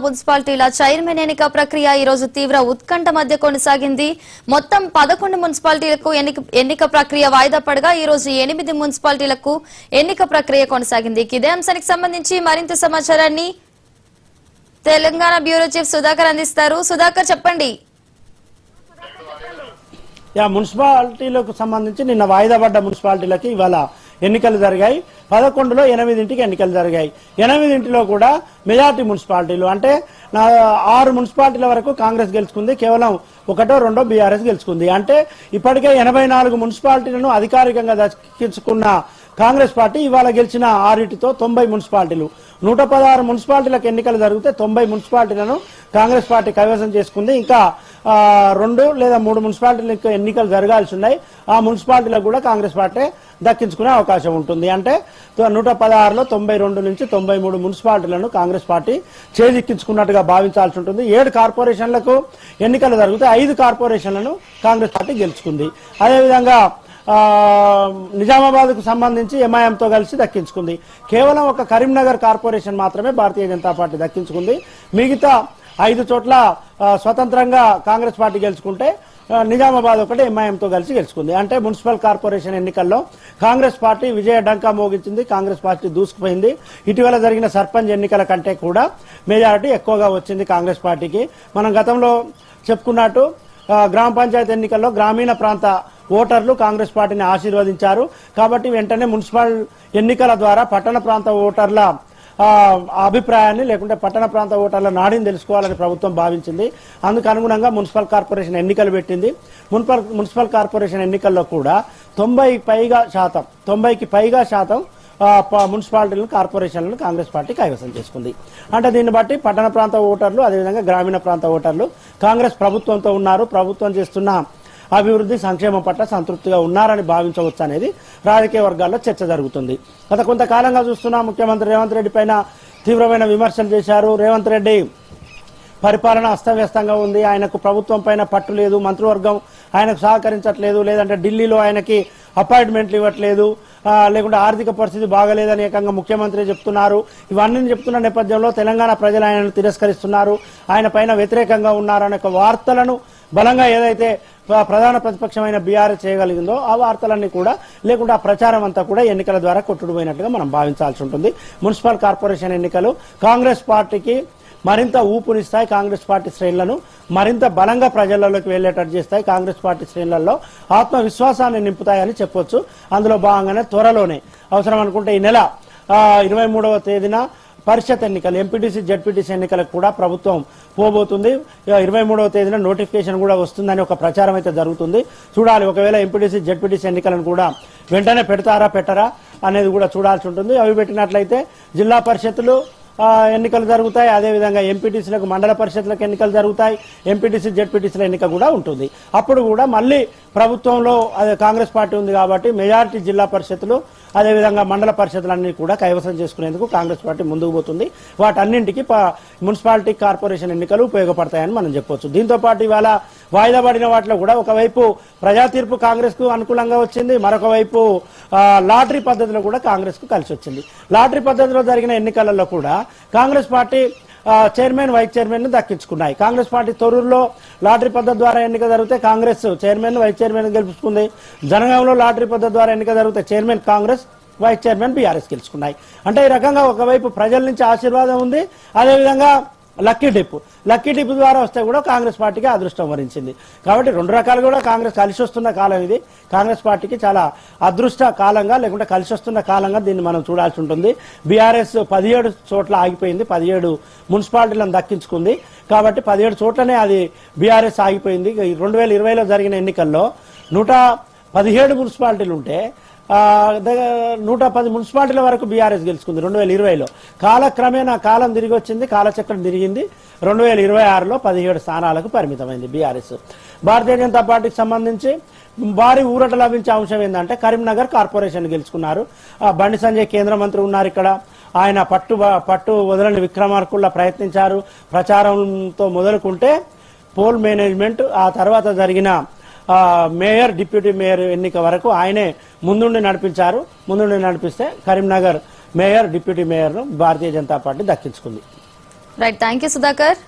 మున్సిపాలిటీల chairman ఎన్నిక ప్రక్రియ ఈ రోజు తీవ్ర ఉత్కంఠ మధ్య కొనసాగింది. మొత్తం 11 మున్సిపాలిటీలకు ఎన్నిక ప్రక్రియ వాయిదా పడగా ఈ రోజు 8 మున్సిపాలిటీలకు ఎన్నిక ప్రక్రియ కొనసాగింది. ఇదే అంశానికి సంబంధించి మరింత సమాచారాన్ని తెలంగాణ బ్యూరో చీఫ్ సుధాకర్ అందిస్తారు. సుధాకర్ చెప్పండి. మున్సిపాలిటీలకు సంబంధించి నిన్న వాయిదా పడ్డ మున్సిపాలిటీలకి ఇవాళ ఎన్నికలు జరిగాయి. 11లో 8 ఎన్నికలు జరిగాయి. 8 కూడా మెజార్టీ మున్సిపాలిటీలు అంటే 6 మున్సిపాలిటీల వరకు కాంగ్రెస్ గెలుచుకుంది. కేవలం 1, 2 బీఆర్ఎస్ గెలుచుకుంది. అంటే ఇప్పటికే 84 మున్సిపాలిటీలను అధికారికంగా దక్కించుకున్న కాంగ్రెస్ పార్టీ ఇవాళ గెలిచిన 6టితో 90 మున్సిపాలిటీలు 116 మున్సిపాలిటీలకు ఎన్నికలు జరిగితే 90 మున్సిపాలిటీలను కాంగ్రెస్ పార్టీ కైవసం చేసుకుంది. ఇంకా 2 లేదా 3 మున్సిపాలిటీలకు ఎన్నికలు జరగాల్సి ఉన్నాయి. ఆ మున్సిపాలిటీలకు కూడా కాంగ్రెస్ పార్టీ దక్కించుకునే అవకాశం ఉంటుంది. అంటే 116లో 92 నుంచి 93 మున్సిపాలిటీలను కాంగ్రెస్ పార్టీ చేజిక్కించుకున్నట్టుగా భావించాల్సి ఉంటుంది. 7 కార్పొరేషన్లకు ఎన్నికలు జరిగితే 5 కార్పొరేషన్లను కాంగ్రెస్ పార్టీ గెలుచుకుంది. అదేవిధంగా నిజామాబాద్ కు సంబంధించి ఎంఐఎంతో కలిసి దక్కించుకుంది. కేవలం ఒక కరీంనగర్ కార్పొరేషన్ మాత్రమే భారతీయ జనతా పార్టీ దక్కించుకుంది. మిగతా 5 చోట్ల స్వతంత్రంగా కాంగ్రెస్ పార్టీ గెలుచుకుంటే నిజామాబాద్ ఒకటి ఎంఐఎంతో కలిసి గెలుచుకుంది. అంటే మున్సిపల్ కార్పొరేషన్ ఎన్నికల్లో కాంగ్రెస్ పార్టీ విజయ డంకా మోగించింది. కాంగ్రెస్ పార్టీ దూసుకుపోయింది. ఇటీవల జరిగిన సర్పంచ్ ఎన్నికల కంటే కూడా మెజారిటీ ఎక్కువగా వచ్చింది కాంగ్రెస్ పార్టీకి. మనం గతంలో చెప్పుకున్నట్టు గ్రామ పంచాయతీ ఎన్నికల్లో గ్రామీణ ప్రాంత ఓటర్లు కాంగ్రెస్ పార్టీని ఆశీర్వదించారు. కాబట్టి వెంటనే మున్సిపల్ ఎన్నికల ద్వారా పట్టణ ప్రాంత ఓటర్ల అభిప్రాయాన్ని లేకుంటే పట్టణ ప్రాంత ఓటర్ల నాడిని తెలుసుకోవాలని ప్రభుత్వం భావించింది. అందుకు అనుగుణంగా మున్సిపల్ కార్పొరేషన్ ఎన్నికలు పెట్టింది. మున్సిపల్ కార్పొరేషన్ ఎన్నికల్లో కూడా 90కి పైగా శాతం మున్సిపాలిటీలను కార్పొరేషన్లను కాంగ్రెస్ పార్టీ కైవసం చేసుకుంది. అంటే దీన్ని బట్టి పట్టణ ప్రాంత ఓటర్లు అదేవిధంగా గ్రామీణ ప్రాంత ఓటర్లు కాంగ్రెస్ ప్రభుత్వంతో ఉన్నారు. ప్రభుత్వం చేస్తున్న అభివృద్ధి సంక్షేమం పట్ల సంతృప్తిగా ఉన్నారని భావించవచ్చు అనేది రాజకీయ వర్గాల్లో చర్చ జరుగుతుంది. గత కొంతకాలంగా చూస్తున్నా ముఖ్యమంత్రి రేవంత్ రెడ్డి పైన తీవ్రమైన విమర్శలు చేశారు. రేవంత్ రెడ్డి పరిపాలన అస్తవ్యస్తంగా ఉంది. ఆయనకు ప్రభుత్వం పైన పట్టు లేదు. మంత్రివర్గం ఆయనకు సహకరించట్లేదు. లేదంటే ఢిల్లీలో ఆయనకి అపాయింట్మెంట్లు ఇవ్వట్లేదు. లేకుంటే ఆర్థిక పరిస్థితి బాగలేదని ఏకంగా ముఖ్యమంత్రి చెప్తున్నారు. ఇవన్నీ చెప్తున్న నేపథ్యంలో తెలంగాణ ప్రజలు ఆయనను తిరస్కరిస్తున్నారు. ఆయన పైన వ్యతిరేకంగా ఉన్నారనే వార్తలను బలంగా ఏదైతే ప్రధాన ప్రతిపక్షమైన బీఆర్ఎస్ చేయగలిగిందో ఆ వార్తలన్నీ కూడా లేకుంటే ఆ ప్రచారం అంతా కూడా ఎన్నికల ద్వారా కొట్టుకుపోయినట్టుగా మనం భావించాల్సి ఉంటుంది. మున్సిపల్ కార్పొరేషన్ ఎన్నికలు కాంగ్రెస్ పార్టీకి మరింత ఊపునిస్తాయి. కాంగ్రెస్ పార్టీ శ్రేణులను మరింత బలంగా ప్రజలలోకి వెళ్లేటట్టు చేస్తాయి. కాంగ్రెస్ పార్టీ శ్రేణులలో ఆత్మవిశ్వాసాన్ని నింపుతాయని చెప్పొచ్చు. అందులో భాగంగానే త్వరలోనే అవసరం అనుకుంటే ఈ నెల 23వ తేదీన పరిషత్ ఎన్నికలు ఎంపీటీసీ జెడ్పీటీసీ ఎన్నికలకు కూడా ప్రభుత్వం పోబోతుంది. 23వ తేదీన నోటిఫికేషన్ కూడా వస్తుందని ఒక ప్రచారం అయితే జరుగుతుంది. చూడాలి, ఒకవేళ ఎంపీటీసీ జెడ్పీటీసీ ఎన్నికలను కూడా వెంటనే పెడతారా పెట్టరా అనేది కూడా చూడాల్సి ఉంటుంది. అవి పెట్టినట్లయితే జిల్లా పరిషత్తులు ఎన్నికలు జరుగుతాయి. అదేవిధంగా ఎంపీటీసీలకు మండల పరిషత్లకు ఎన్నికలు జరుగుతాయి. ఎంపీటీసీ జెడ్పీటీసీల ఎన్నిక కూడా ఉంటుంది. అప్పుడు కూడా మళ్ళీ ప్రభుత్వంలో అదే కాంగ్రెస్ పార్టీ ఉంది కాబట్టి మెజారిటీ జిల్లా పరిషత్తులు అదేవిధంగా మండల పరిషత్లన్నీ కూడా కైవసం చేసుకునేందుకు కాంగ్రెస్ పార్టీ ముందుకు పోతుంది. వాటన్నింటికి మున్సిపాలిటీ కార్పొరేషన్ ఎన్నికలు ఉపయోగపడతాయని మనం చెప్పొచ్చు. దీంతో పాటు ఇవాళ వాయిదా పడిన వాటిలో కూడా ఒకవైపు ప్రజా తీర్పు కాంగ్రెస్ కు అనుకూలంగా వచ్చింది. మరొక వైపు లాటరీ పద్ధతిలో కూడా కాంగ్రెస్ కు కలిసి వచ్చింది. లాటరీ పద్ధతిలో జరిగిన ఎన్నికలలో కూడా Congress party chairman vice chairman ను దక్కించుకున్నాయి. కాంగ్రెస్ పార్టీ తొర్రూరులో లాటరీ పద్ధతి ద్వారా ఎన్నిక జరిగితే కాంగ్రెస్ చైర్మన్ వైస్ చైర్మన్ గెలుచుకుంది. జనగాంలో లాటరీ పద్ధతి ద్వారా ఎన్నిక జరిగితే chairman Congress vice chairman BRS గెలుచుకున్నాయి. అంటే ఈ రకంగా ఒకవైపు ప్రజల నుంచి ఆశీర్వాదం ఉంది. అదేవిధంగా లక్కీ డిప్ ద్వారా వస్తే కూడా కాంగ్రెస్ పార్టీకి అదృష్టం వరించింది. కాబట్టి 2 రకాలు కూడా కాంగ్రెస్ కలిసి వస్తున్న కాలం ఇది. కాంగ్రెస్ పార్టీకి చాలా అదృష్ట కాలంగా లేకుంటే కలిసి వస్తున్న కాలంగా దీన్ని మనం చూడాల్సి ఉంటుంది. బీఆర్ఎస్ 17 చోట్ల ఆగిపోయింది. 17 మున్సిపాలిటీలను దక్కించుకుంది. కాబట్టి 17 చోట్లనే అది బీఆర్ఎస్ ఆగిపోయింది. 2020లో జరిగిన ఎన్నికల్లో 117 మున్సిపాలిటీలు ఉంటే 110 మున్సిపాలిటీల వరకు బీఆర్ఎస్ గెలుచుకుంది 2020లో. కాలక్రమేణా కాలం తిరిగి వచ్చింది, కాలచక్రం తిరిగింది. 2026లో 17 స్థానాలకు పరిమితమైంది బీఆర్ఎస్. భారతీయ జనతా పార్టీకి సంబంధించి భారీ ఊరట లభించే అంశం ఏంటంటే కరీంనగర్ కార్పొరేషన్ గెలుచుకున్నారు. బండి సంజయ్ కేంద్ర మంత్రి ఉన్నారు ఇక్కడ. ఆయన పట్టు వదలని విక్రమార్కుల్లా ప్రయత్నించారు. ప్రచారంతో మొదలుకుంటే పోల్ మేనేజ్మెంట్, ఆ తర్వాత జరిగిన మేయర్ డిప్యూటీ మేయర్ ఎన్నిక వరకు ఆయనే ముందుండి నడిపిస్తే Karimnagar mayor deputy మేయర్ను Bharatiya Janata party దక్కించుకుంది. Right, thank you Sudhakar.